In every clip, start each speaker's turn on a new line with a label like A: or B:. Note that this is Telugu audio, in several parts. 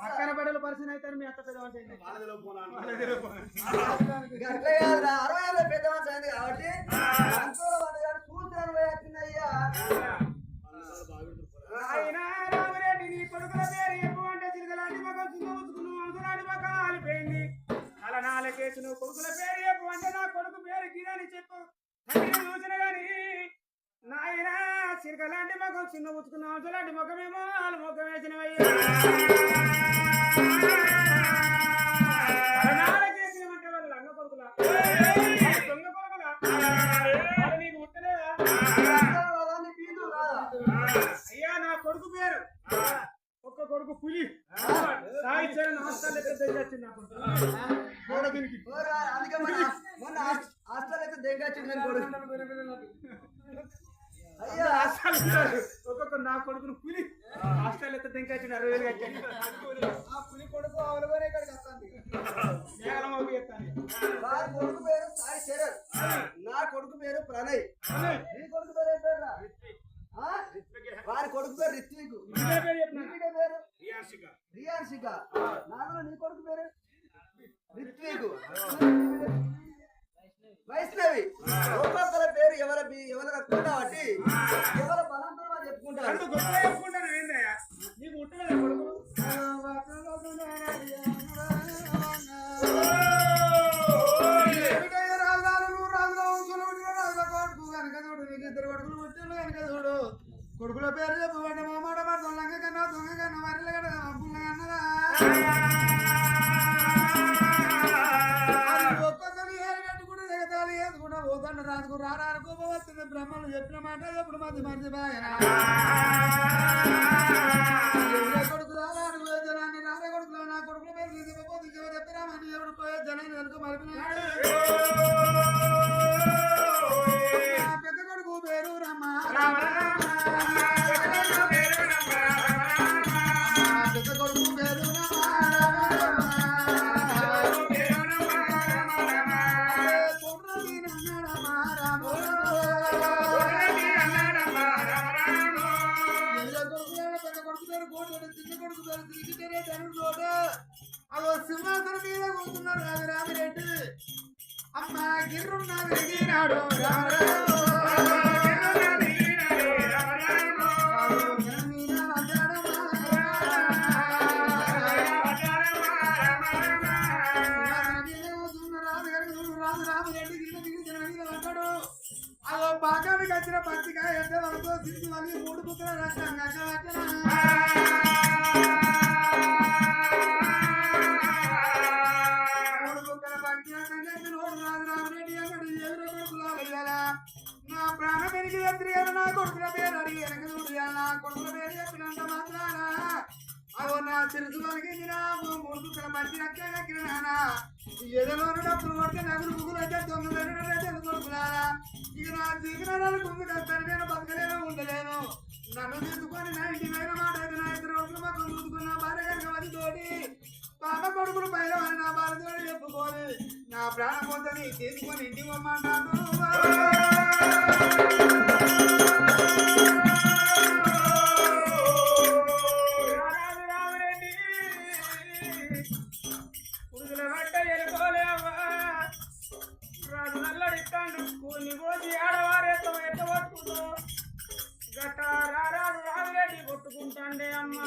A: అక్కన బడలు పరిచయం అవుతారు మీ అత్త పెద్ద మనిషి అయితే
B: గట్ల కాదురా 60 పెద్ద మనిషి అయింది కాబట్టి సూత్రాలు వచ్చిందయ్యా.
A: రామరెడ్డి నీ కొడుకుల పేరు ఎక్కువ అంటే చిరుగలాంటి మగం చిన్న ఉతుకును అంకులాంటి మగం ఆలిపోయింది. అలా నాలుగేసి నువ్వు కొడుకుల పేరు ఎక్కువ అంటే నా కొడుకు పేరు గిరని చెప్పు చూసిన గాని నాయన చిరుగలాంటి మగం చిన్న ఉతుకును అంకులాంటి మగమేమో వాళ్ళ మొగ్గం వేసినవయ్యా. నాలుగేసినమంటే వాళ్ళు అన్న కొడుకులా దొంగ కొడుకులా నీకు ముట్టలేదా? అయ్యా నా కొడుకు పేరు ఒక్క కొడుకు పులి సాయిచారు హాస్టల్ అయితే తెగొచ్చింది నా కొడుకు.
B: మొన్న హాస్టల్ అయితే తెగొచ్చింది కొడుకు. అయ్యా
A: ఒక్కొక్క నా కొడుకును పులి హాస్టల్ అయితే తెగొచ్చింది 60,000 కట్టాను.
B: ఆ పులి కొడుకు అవలవరే ఇక్కడికి వస్తుంది.
A: వారి
B: కొడుకు పేరు సాయి శరత్, నా కొడుకు పేరు ప్రణయ్. నీ కొడుకు పేరు ఏం పేరు? వారి కొడుకు పేరు రిత్విక్, పేరు రియాన్షిక. నాలో నీ కొడుకు పేరు రిత్విక్, వైష్ణవి. ఒక్కొక్కల పేరు ఎవరు రక్తం కాబట్టి ఎవరి బలంతో చెప్పుకుంటారు.
A: నీకు ఉంటుందా కొడుకు? కొడుకుల పేరు చెప్పబడ్డ మామాట దొంగ కన్నా దొంగ కన్నా మరిల కన్నా పుల్లగన్నదా ఒక్కొక్కరు ఏరు కట్టుకుంటే దిగతాలు వేసుకుంటా పోతాడు. రాజుకు రానుకో వస్తుంది. బ్రహ్మను చెప్పిన మాట ఎప్పుడు మంది మర్చిపోయనా కొడుకు రాను జనాన్ని రానే కొడుకులో నా కొడుకుల పేరు తీసుకుపోతే చెప్పినామని ఎవడు పోయే జనాన్ని వెనుక మరిపినాడు. పెద్ద కొడుకు పేరు రమ్మ పెద్ద కొడుకు పేరు అదో సింహాసనం మీద కూర్చున్నారు రామిరెడ్డి. అమ్మ గిర్రున్నాడు ఎగినాడు అదో పాకానికి వచ్చిన పత్రిక ఎంత వరకు తిరిగి మళ్ళీ 3 కుక్కలు రాష్ట్రంగా నా ప్రాణ పెరిగి ఎత్తిరియాలి. నా కొడుకుల పేరు అడిగి వెనక చూడాలి. నా కొడుకుల పేరు చెప్పినంత మాత్రాన అవో నా తెలుసు కలిగింది. నా 3 కుక్కల మంచి రక్కిన నానా ఏదైనా డబ్బులు కొడితే నగులు ముగ్గులు అయితే 9 కొడుకులారా. ఇక నా జీవనాలు ముందుకు వస్తాను. నేను బతకలేను ఉండలేను. నన్ను తీసుకొని నా ఇంటి పైన మాట అయితే నా 2 రోజులు మాకు చూసుకున్న భార్య కనుక అది తోటి పాప కొడుకులు పైన నా భార్యతో చెప్పుకొని నా ప్రాణం పోతుంది తీసుకొని ఇంటికి పొమ్మంటాను. రామరెడ్డి పురుగుల గట్ట ఎరుకోలేవా రాజు నల్లడిస్తాడు కూని పోసి ఆడవారేతో ఎట్టబట్టుకుందో గట్ట రారాజు రామిరెడ్డి కొట్టుకుంటాండే అమ్మా.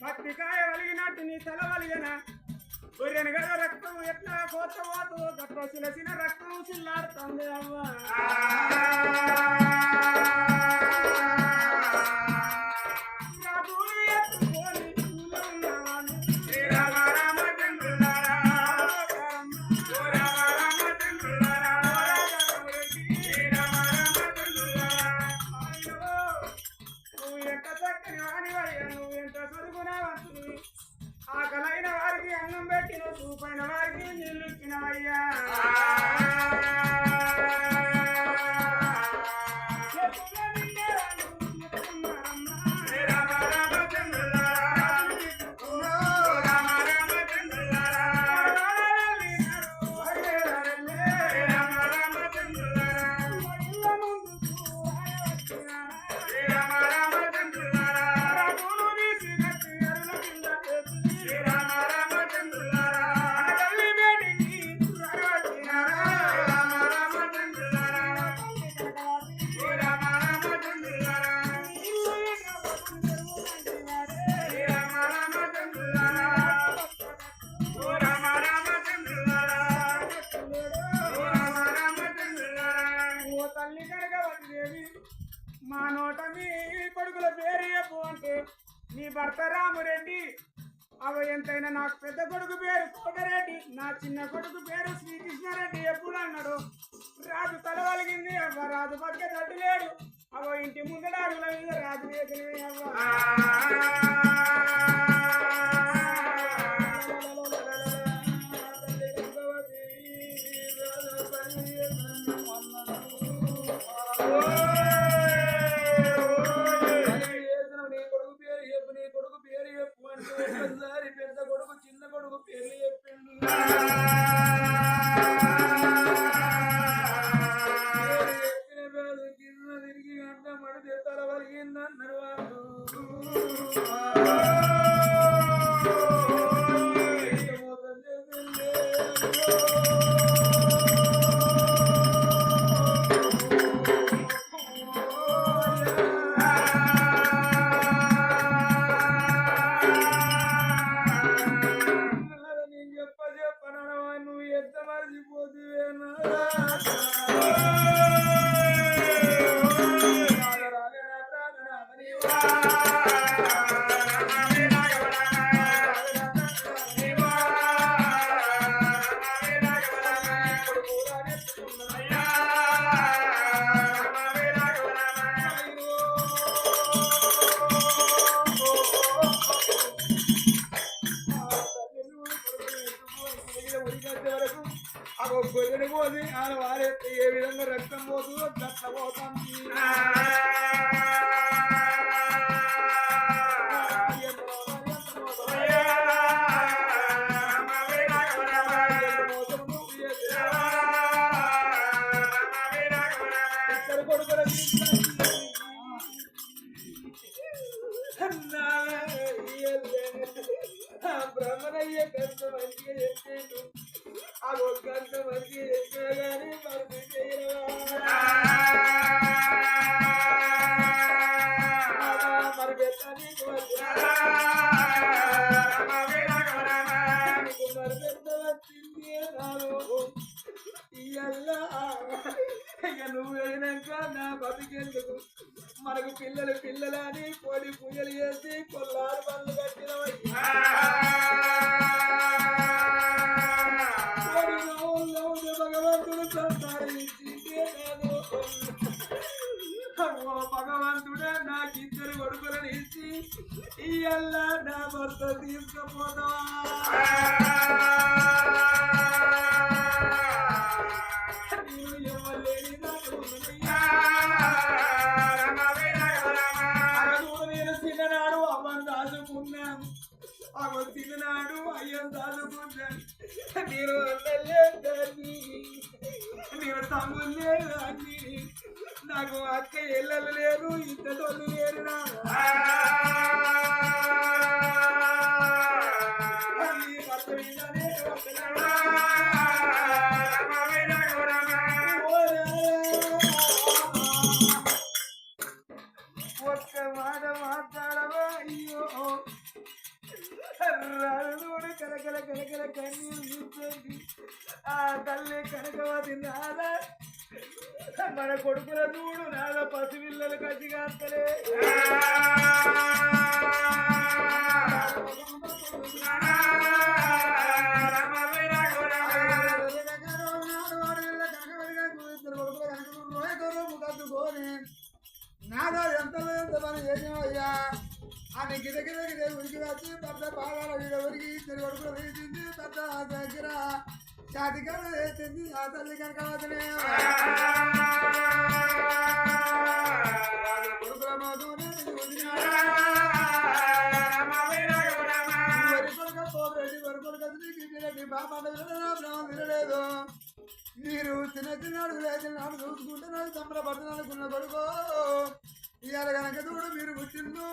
A: పత్రికాయ వలిగినట్టు నీ తల వలిగనా గొర్రెను గల రక్తం ఎట్లా కోత పోతూ గట్ల చిలసిన రక్తం చిల్లాడుతుంది అవ్వా. ఎత్తుకొని ఉన్నవాళ్ళు నువ్వు ఎంత చక్కని వాడివయ్యా, నువ్వు ఎంత చదువుకున్నావంతుని. ఆకలైన వారికి అన్నం పెట్టిన చూపైన వారికి నీళ్ళు ఇచ్చినవయ్యా. చెప్పుల నిండే
C: నీ భర్త రామురెడ్డి అవ ఎంతైనా నాకు పెద్ద కొడుకు పేరు కోటరెడ్డి, నా చిన్న కొడుకు పేరు శ్రీకృష్ణారెడ్డి ఎప్పుడు అన్నాడు. రాజు తల వలిగింది అవ్వ, రాజు పక్క తట్టు లేడు అవ, ఇంటి ముందర అడుగుల మీద రాజు వేసినవి అవ్వ. గొర్రెని పోసి ఆయన వారెత్తే ఏ విధంగా రక్తం పోతుందో గట్ల పోతాను. బ్రహ్మనయ్య కంత మంచిగా చెప్పేది ఆ ఒక్కంత మంచిగా చెప్పినా కానీ మనసు మరి పెట్ట నీకు మరి పెద్ద వచ్చింది ఇయ్యల్లా ఇక నువ్వు అయినాక నా బతికేందుకు మనకు పిల్లలు పిల్లలని కోడి పూజలు చేసి కొల్లారు పనులు కట్టినవయ్యా. భగవంతుడు సంతారించిందే కాదు భగవంతుడే నాకు ఇద్దరు కొడుకులను ఇచ్చి ఇయ్యల్లా నా భర్త తీసుకుపోతావా. నేను ఇవ్వలేని నాకు నేను చిన్ననాడు అమ్మని దాచుకున్నాను, అమ్మ చిన్ననాడు అయ్యను దాచుకున్నాను. నేను అన్నలేదాన్ని, నేను తమ్ముళ్ళే దాన్ని, నాకు అక్క ఎల్లలు లేరు, ఇద్దరు లేరు. ఒక్క మాట మాట్లాడవా అయ్యో రాజుడు కలకల కలకల కన్నీరు చూస్తుంది. ఆ తల్లి కనకవతి నాద మన కొడుకుల చూడు నాద పసిపిల్లలు కసిగాస్తలే.
A: నాదో ఎంత పని చేసినవయ్యా అని గిద గిద గిద ఉరికి వచ్చి పెద్ద పాదాల వీడ ఉరికి ఇద్దరు కొడుకులు వేసింది. పెద్ద దగ్గర చాటికాడ వేసింది ఆ తల్లి కనకవతనే. కొడుకుల మధునే వినలేదు. మీరు చిన్న చిన్నాడు వేసినాడు చూసుకుంటే నాకు సంబరపడుతున్నానుకున్న కొడుకు ఇవాళ కనుక చూడు మీరు పుట్టిండు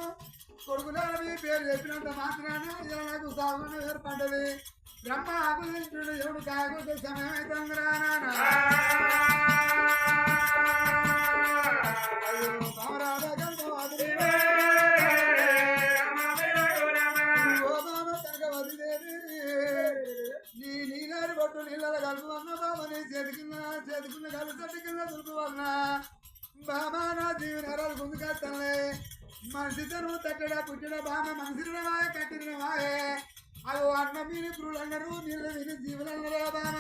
A: కొడుకులా మీ పేరు చెప్పినంత మాత్రాన ఇలా నాకు సాగును ఏర్పడ్డది. బ్రహ్మ ఆకులించుడు ఎవడు కాకపోతే సమయం అవుతుంది రానా. నీ నీళ్ళని పట్టు నీళ్ళ కలుపు అన్న బాబా నీ చేతుకున్న కలిసి కింద దులుపు అన్న బాబా నా జీవన గుందుకెత్తలే మన మనిషితను తట్టడా పుట్టడా బామ మనసినవాయ కట్టినవాయే అవి అన్న మీరు పురులన్నారు నీళ్ళు విని జీవులన్నరా బామ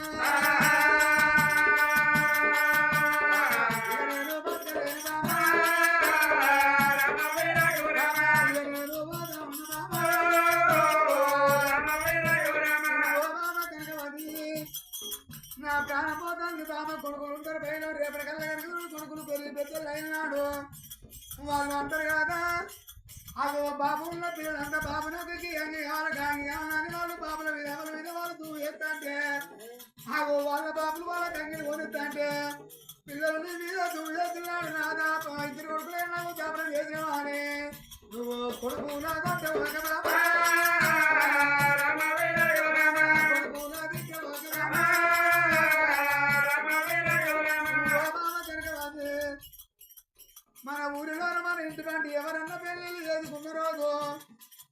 A: నా ప్రాణపోతాన్ని బామ కొడుకులు ఉంటారు పైన రేపటి కల్లా కొడుకులు పెళ్లి పెద్దలు అయినాడు వాళ్ళు అంటారు కదా అదో బాబు ఉన్న పిల్లలంతా బాబునకి అని కాని వాళ్ళు బాబుల మీద వాళ్ళ మీద వాళ్ళు దూరం ఎత్తంటే అగో వాళ్ళ బాబులు వాళ్ళ కంగిని కొనిస్తంటే పిల్లలని మీద దూరం చేస్తున్నాడు నాదా ఇద్దరు కొడుకులే నాకు జాబరం చేసావా అని నువ్వు కొడుకు నా కొడుకు మన ఊరిలో మన ఇంటికంటే ఎవరన్నా పెళ్ళిళ్ళు చేసుకున్న రోజు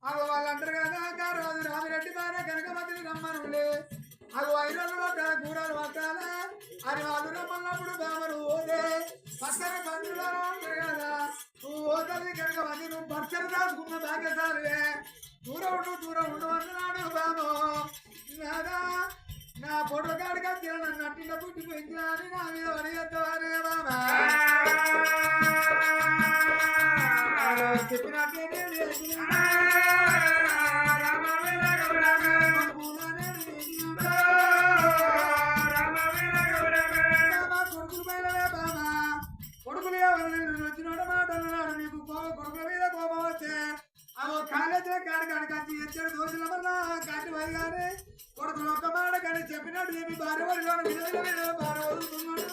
A: అవి వాళ్ళు అంటారు కదా రోజు రామిరెడ్డి భార్య కనకమతిని రమ్మనులే అవి ఐరన్లు పట్టాల కూరలు పట్టాలా అని వాళ్ళు రమ్మన్నప్పుడు బామరు ఓదే పక్కన బంధువులు అంటారు కదా నువ్వు ఓతల్ని కనకమతి నువ్వు పచ్చని దాచుకున్న దాకేసారివే దూరం ఉండు అన్నాడు బాబు నాదా నా పొట్ల కాడికి వచ్చిన నన్ను నట్టిన పుట్టి పెంచినా అని నా మీద అడిగేస్తావానే బాబా చెప్పినట్టే కొడుకులు బయలే బాబా కొడుకులు ఎవరు వచ్చినోడు మాట అన్నాడు నీకు కొడుకుల మీద కోపం వచ్చే అదో కాలేజీలో కాడికాడికి ఇచ్చాడు దోషుల వల్ల కాటి పోయి కానీ కొడుకులు ఒక్క మాట కానీ చెప్పినట్టు చెప్పి భార్య వడిలో భార్య వదులుతున్నాడు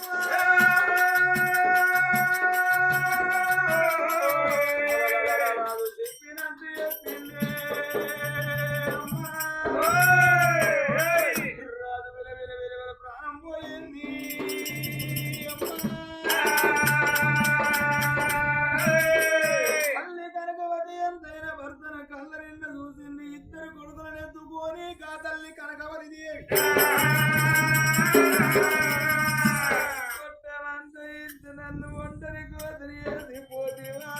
A: చెప్పినట్టు చెప్పింది రాజు విల ప్రాణం పోయింది తల్లి కనకవతి ఎంతైనా భర్తన కళ్ళ నిండా చూసింది ఇద్దరు కొడుకులను ఎత్తుకొని కా తల్లి కనకవతి దేవి కొట్టమంత ఇంత నన్ను ఒంటరి కోతరి పోతివా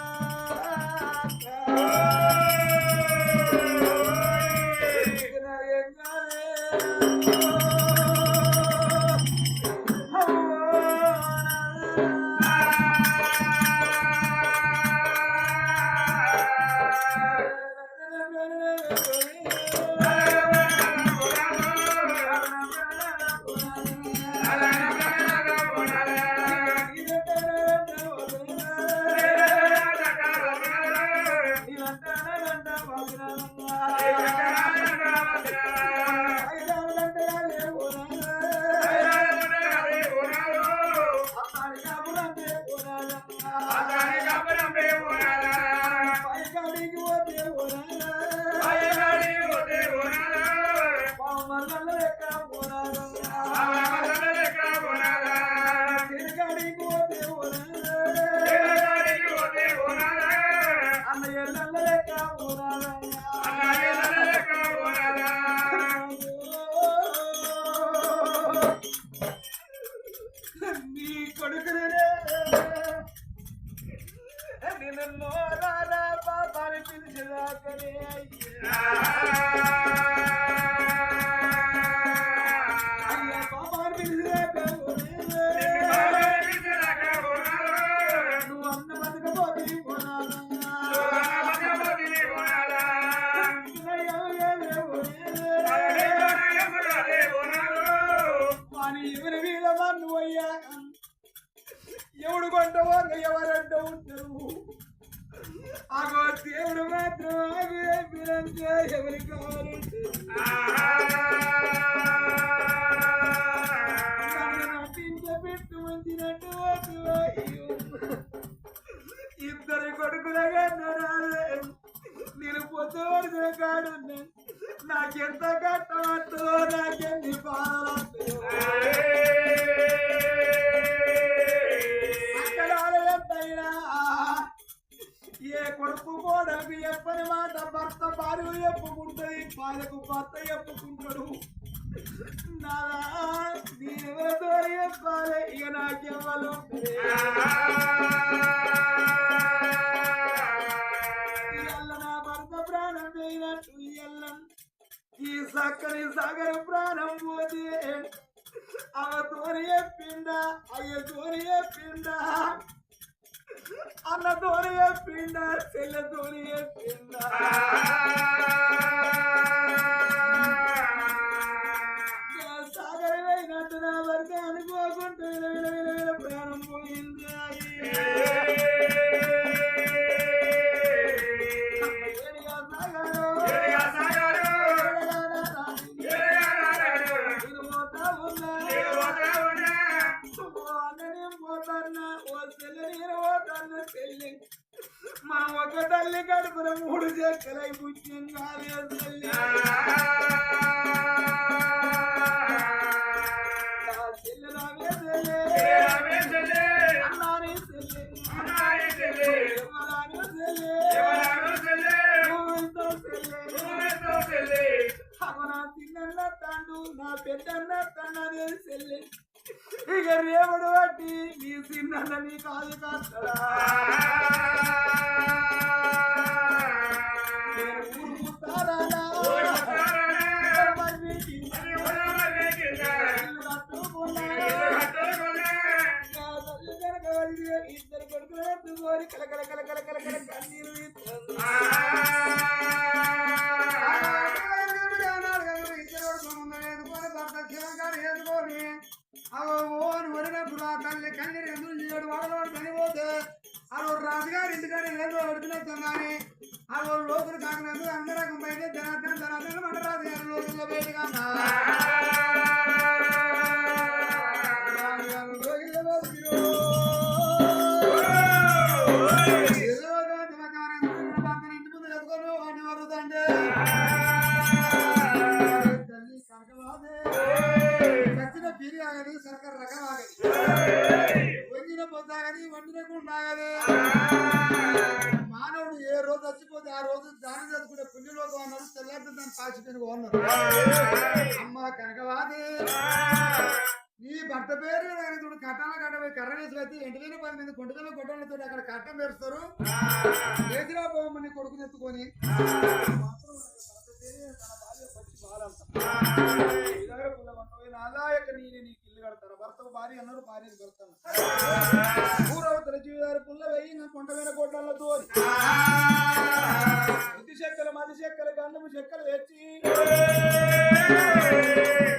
A: ఎవడు కొంటవో ఎవరంటూ ఉంటారు ఆగో దేవుడు మాత్రం ఆగు అయిపోయినాక ఎవరి కావాలంటే నటించ పెట్టు మంచినట్టు ఇద్దరి కొడుకులగా నేను పొద్దువడిన కాడు నాకెంత కట్టమంటో నాకెన్ని బాధలు ఏ కొడుకు కోడలికి చెప్పని మాట భర్త భార్య చెప్పుకుంటుంది భార్యకు భర్త చెప్పుకుంటాడు నాదా నీవెవరితో చెప్పాలి ఇక నాకెవ్వలు చక్కని సాగర ప్రాణం పోతే అవ తోని చెప్పిండ అయ్య తోని చెప్పిండ అన్న తోని చెప్పిండ చెల్లె తోని చెప్పిండ సాగర అయినట్టు నా భర్త అనుకోకుండా విల ప్రాణం పోయింది మా ఒక తల్లి కడుపున 3 చెక్కలై పుట్టింది తల్లి తిన్న తండు నా పెద్దన్న తండ్రి చెల్లి ఇక రేవుడు బట్టి నీ చిన్న నీ కాదు కాస్తాడా ఇద్దరు కొడుకులు ఎత్తుకొని కలకల కలకల కలకల కన్నీరు ఎదుకొని ఓని వడినప్పుడు ఆ తల్లి కన్నీరు ఎందుకు చేయడు వాడవాడు చనిపోతే ఆ రాజుగారి ఇంటికాడ ఏదో అడుగుతున్నాం కానీ ఆ లోతులు కాకుండా అందరూ బయట ధనార్థం మన రాజుగారి లోతుల్లో బయటగా ఇంటి ముందు ఎదుకొని వాడిని వరుదంటే తల్లి కనకవాదే చచ్చిన పీరి ఆగది సర్కారు రకం ఆగది వంగిన పొద్దాగది వండినకుండా ఆగది మానవుడు ఏ రోజు చచ్చిపోతే ఆ రోజు దానం చదువుకునే పుణ్యలోకం అన్నారు తెల్లారి దాన్ని పాచిపోయిన అన్నారు అమ్మ కనకవాది నీ భర్త పేరు చూడు కట్టాల కట్టబోయి కర్ర వేసులు అయితే 8,000 మంది కొండవేల కొట్టలతో అక్కడ కట్టం పేరుస్తారు వేసిరా పోమని కొడుకుని ఎత్తుకొని నాదాయక నేనే నీకు ఇల్లు కడతాను భర్త భార్య అన్నారు భార్యకు భర్తను ఊరవతల జీవితారు పుల్ల వేయి నా కొండవేల కొట్టలతో బుద్ధి చెక్కలు మది చెక్కలు గంధము చెక్కలు తెచ్చి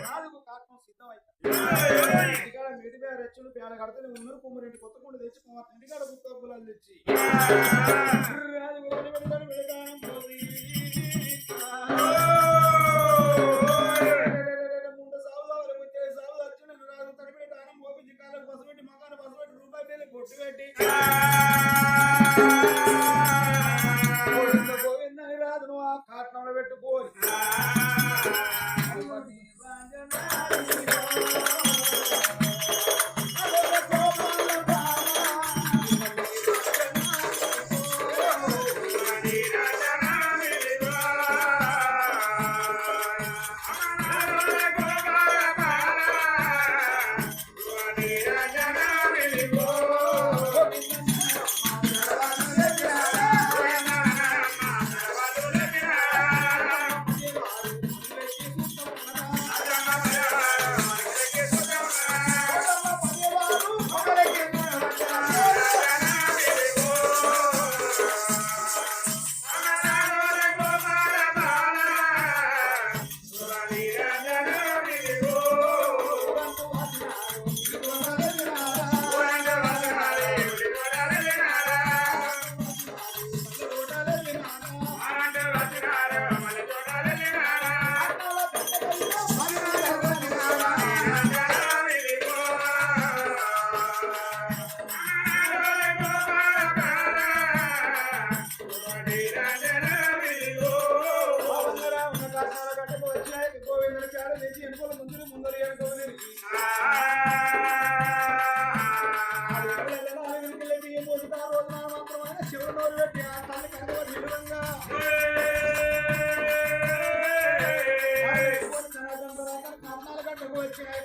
A: రాజుకు కాటం సిద్ధమవుతాయి ఇంటికాడ మిడిపే రెచ్చులు పేడ కడితే ఉన్నారు కుమ్మరింటి కొత్త కుండ తెచ్చి ఇంటికాడ గుత్త పుల్లలు తెచ్చి రాజు విడదానం పోయి ముందు సాగుదాలు వచ్చే సాగు వచ్చిన రాజు తడిపే దానం పోపించి కాళ్ళకు బసపెట్టి మగాన బసపెట్టి రూపాయి పేరు కొట్టు పెట్టి గోవిందని రాజును ఆ కాట్నంలో పెట్టుకోని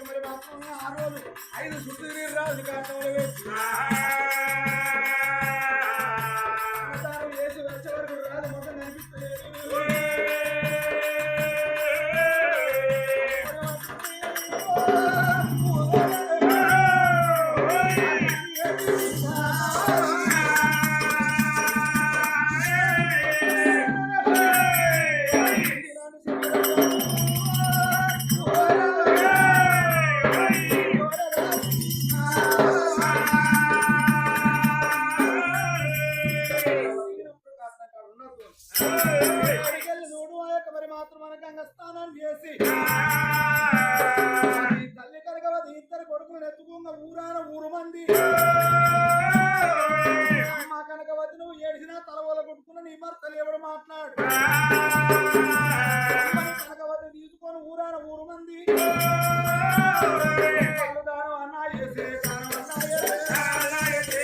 A: మరి మాత్రమే ఆ రోజు 5 సుత్తులు రాజు కాటంలో వేసి వేసి వచ్చే వరకు రాజు మొత్తం కనిపిస్తలేదు
B: అడిగెళ్ళి చూడు ఆ యొక్క మరి మాత్రం మన గంగ స్నానం చేసి ఈ తల్లి కనకవతి ఇద్దరు కొడుకులు ఎత్తుకున్న ఊరాన ఊరు మంది అమ్మ కనకవతి నువ్వు ఏడిసినా తలవల కొట్టుకున్న నీ భర్తలు ఎవడు మాట్లాడు కనకవతి తీసుకొని ఊరాన ఊరు మంది దానం అన్నా చేసే దానం అన్నా చేసే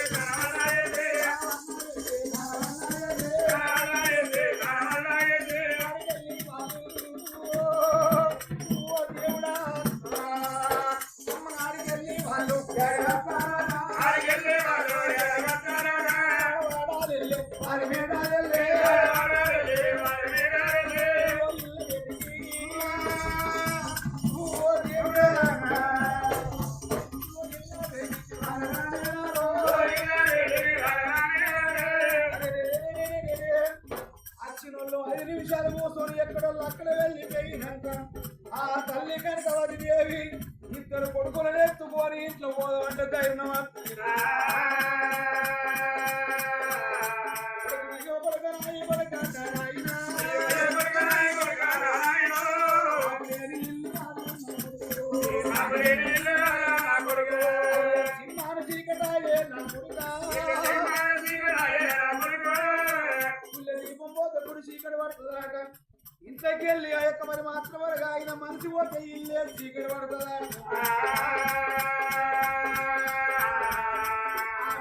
B: అచ్చినోళ్ళు 5 నిమిషాలు కూర్చొని ఎక్కడోళ్ళు అక్కడ వెళ్ళిపోయినాక ఆ తల్లి కనకవతి దేవి ఇద్దరు కొడుకులను ఎత్తుకొని ఇంట్లో పోదామంటే ధైర్యం చీకటాయే నా కొడుకా దీపం పోతే గుడి చీకటి పడుతుందాక ఇంట్లోకెళ్ళి ఆ యొక్క మరి మాత్రమేగా ఆయన మనిషి పోతే ఇల్లే చీకటి పడుతుందా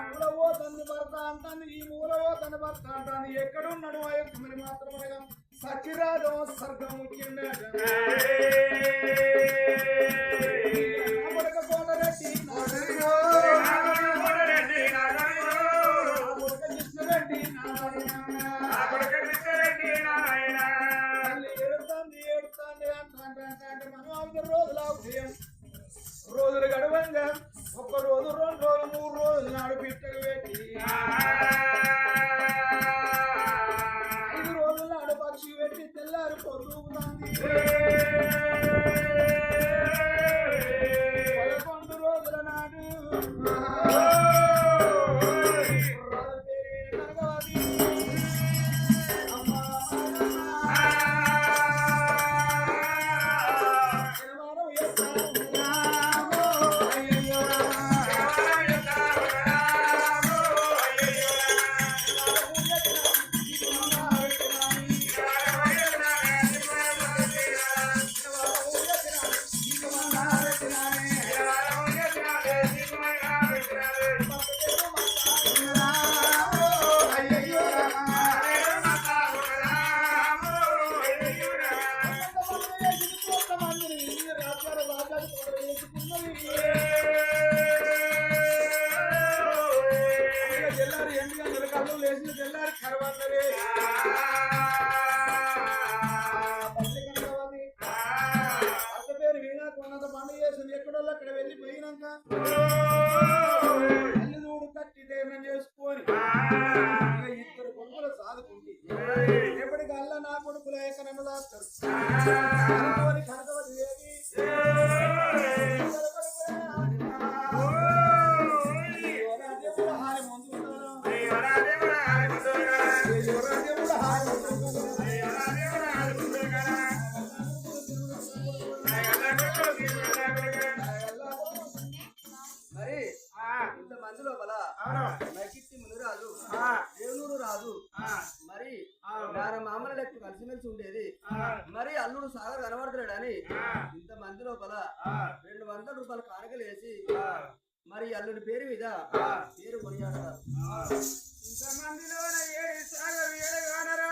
B: మూల పోతుంది భర్త అంటాను ఈ మూల పోతుంది భర్త అంటాను ఎక్కడున్నాడు ఆ యొక్క మరి మాత్రమేగా సచిరాజం స్వర్గం ముఖ్యంగా కోటరెడ్డి రోజులు గడవంగా 1 రోజు 2 రోజులు 3 రోజులు నాడు పిట్టలు పెట్టి 5 రోజులు నాడు పక్షి పెట్టి తెల్లారి పొద్దుగుతుంది 11 రోజుల నాడు అక్కడ వెళ్ళిపోయినాక తల్లిదూడు కట్టి ధైర్యం చేసుకొని ఇద్దరు కొడుకులు సాదుకుంటే ఎప్పటికల్లా నా కొడుకుల యొక్క నన్ను దాస్తారు కనకవతి దేవి హాని ముందుకుంటాను మరి ఇంతమంది లోపల నకిట్టి మునిరాజు దేవునూరు రాజు మరి మామల లెక్క కలిసిమెలిసి ఉండేది మరి అల్లుడు సాగర్ కనబడతాడని ఇంతమంది లోపల 200 రూపాయలు కానుకలు వేసి మరి అల్లుడి పేరు మీద పేరు కొనియాడతారు.
C: ఇంతమందిలో ఏడు సాగర్ ఏడు కానరా